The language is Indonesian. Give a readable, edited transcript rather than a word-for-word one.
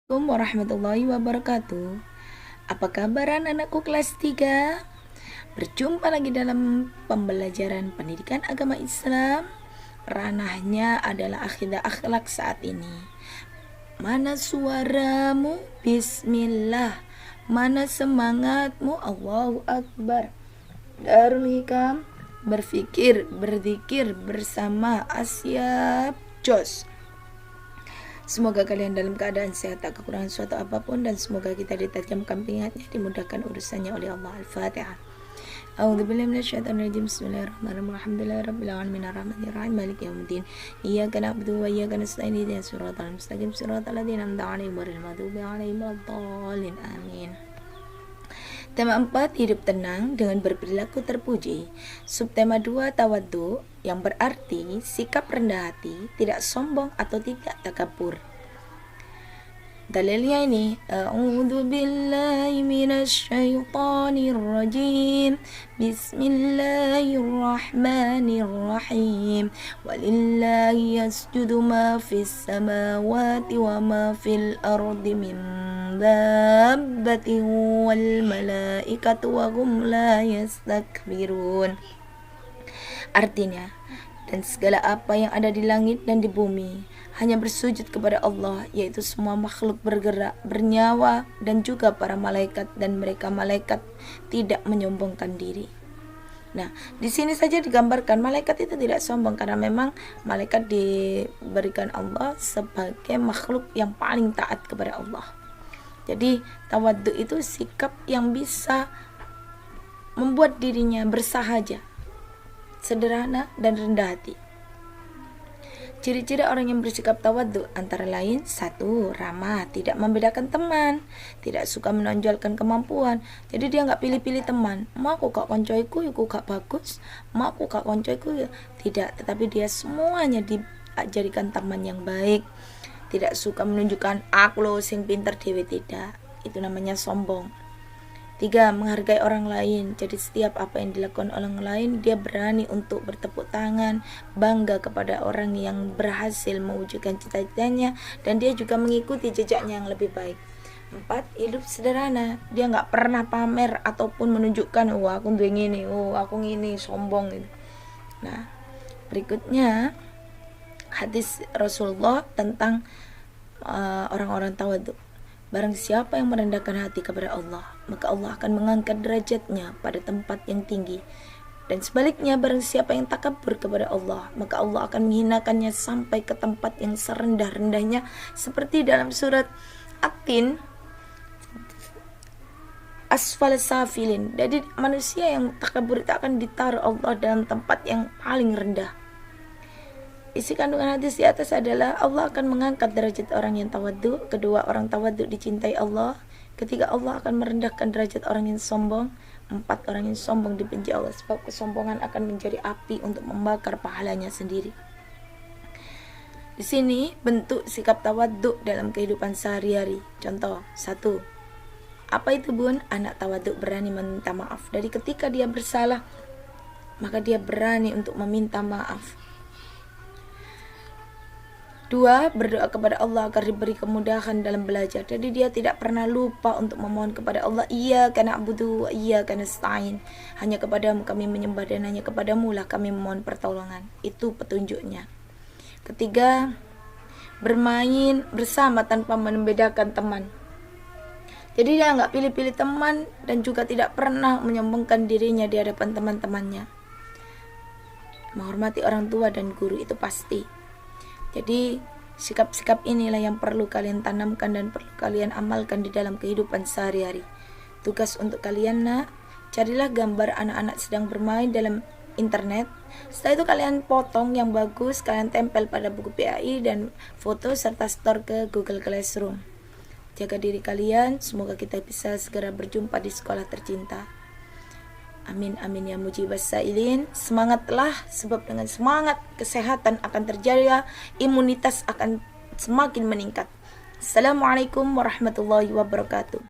Assalamualaikum warahmatullahi wabarakatuh. Apa kabar anak-anakku kelas 3? Berjumpa lagi dalam pembelajaran pendidikan agama Islam. Ranahnya adalah akidah akhlak saat ini. Mana suaramu? Bismillah. Mana semangatmu? Allahu Akbar. Darul Hikam, berfikir, berzikir bersama Asyab Jos. Semoga kalian dalam keadaan sehat, tak kekurangan suatu apapun, dan semoga kita ditajamkan pengingatnya, dimudahkan urusannya oleh Allah. Al-Fatihah. A'udzubillahi minasyaitonir rajim. Bismillahirrahmanirrahim. Alhamdulillahirabbil alamin arrahmanirrahim maliki yaumiddin. Iyyaka na'budu wa iyyaka nasta'in. Ihdinas siratal mustaqim siratal ladzina an'amta 'alaihim ghairil maghdubi 'alaihim waladdallin. Amin. Tema 4, hidup tenang dengan berperilaku terpuji. Subtema 2, tawaddu, yang berarti sikap rendah hati, tidak sombong atau tidak takabur. Dalilnya ini, a'udzu billahi minasyaitonir rajim. Bismillahirrahmanirrahim. Walillahi yasjudu ma fis samawati wa ma fil ardi min dabbatin wal malaikatu wa hum la yastakbirun. Artinya, dan segala apa yang ada di langit dan di bumi hanya bersujud kepada Allah, yaitu semua makhluk bergerak, bernyawa, dan juga para malaikat, dan mereka malaikat tidak menyombongkan diri. Nah, di sini saja digambarkan malaikat itu tidak sombong, karena memang malaikat diberikan Allah sebagai makhluk yang paling taat kepada Allah. Jadi tawaddu itu sikap yang bisa membuat dirinya bersahaja, sederhana dan rendah hati. Ciri-ciri orang yang bersikap tawaddu antara lain: 1. Ramah, tidak membedakan teman, tidak suka menonjolkan kemampuan. Jadi dia nggak pilih-pilih teman. Mau aku kak koncoiku, aku kak bagus. Mau aku kak koncoiku, tidak. Tetapi dia semuanya dijadikan teman yang baik. Tidak suka menunjukkan aku lo sing pinter dewe, tidak. Itu namanya sombong. 3. Menghargai orang lain. Jadi setiap apa yang dilakukan orang lain, dia berani untuk bertepuk tangan, bangga kepada orang yang berhasil mewujudkan cita-citanya, dan dia juga mengikuti jejaknya yang lebih baik. 4. Hidup sederhana. Dia nggak pernah pamer ataupun menunjukkan, aku ngini, aku ngini, sombong gitu. Nah, berikutnya hadis Rasulullah tentang orang-orang tawadhu. Barang siapa yang merendahkan hati kepada Allah, maka Allah akan mengangkat derajatnya pada tempat yang tinggi. Dan sebaliknya, barang siapa yang takabur kepada Allah, maka Allah akan menghinakannya sampai ke tempat yang serendah-rendahnya, seperti dalam surat At-Tin, asfal safilin. Jadi manusia yang takabur itu akan ditaruh Allah dalam tempat yang paling rendah. Isi kandungan hadis di atas adalah Allah akan mengangkat derajat orang yang tawadhu. Kedua, orang tawadhu dicintai Allah. Ketiga, Allah akan merendahkan derajat orang yang sombong. 4, orang yang sombong dibenci Allah, sebab kesombongan akan menjadi api untuk membakar pahalanya sendiri. Di sini bentuk sikap tawadhu dalam kehidupan sehari-hari. Contoh 1. Apa itu, Bun? Anak tawadhu berani meminta maaf. Dari ketika dia bersalah, maka dia berani untuk meminta maaf. 2. Berdoa kepada Allah agar diberi kemudahan dalam belajar. Jadi dia tidak pernah lupa untuk memohon kepada Allah, Iyyaka na'budu wa iyyaka nasta'in. Hanya kepadamu kami menyembah, dan hanya kepadamu lah kami memohon pertolongan. Itu petunjuknya. 3. Bermain bersama tanpa membedakan teman. Jadi dia nggak pilih-pilih teman, dan juga tidak pernah menyombongkan dirinya di hadapan teman-temannya. Menghormati orang tua dan guru itu pasti. Jadi sikap-sikap inilah yang perlu kalian tanamkan dan perlu kalian amalkan di dalam kehidupan sehari-hari. Tugas untuk kalian, nak, carilah gambar anak-anak sedang bermain dalam internet. Setelah itu kalian potong yang bagus, kalian tempel pada buku PAI dan foto serta store ke Google Classroom. Jaga diri kalian, semoga kita bisa segera berjumpa di sekolah tercinta. Amin amin ya mujibas sa'ilin. Semangatlah, sebab dengan semangat kesehatan akan terjaga, imunitas akan semakin meningkat. Assalamualaikum warahmatullahi wabarakatuh.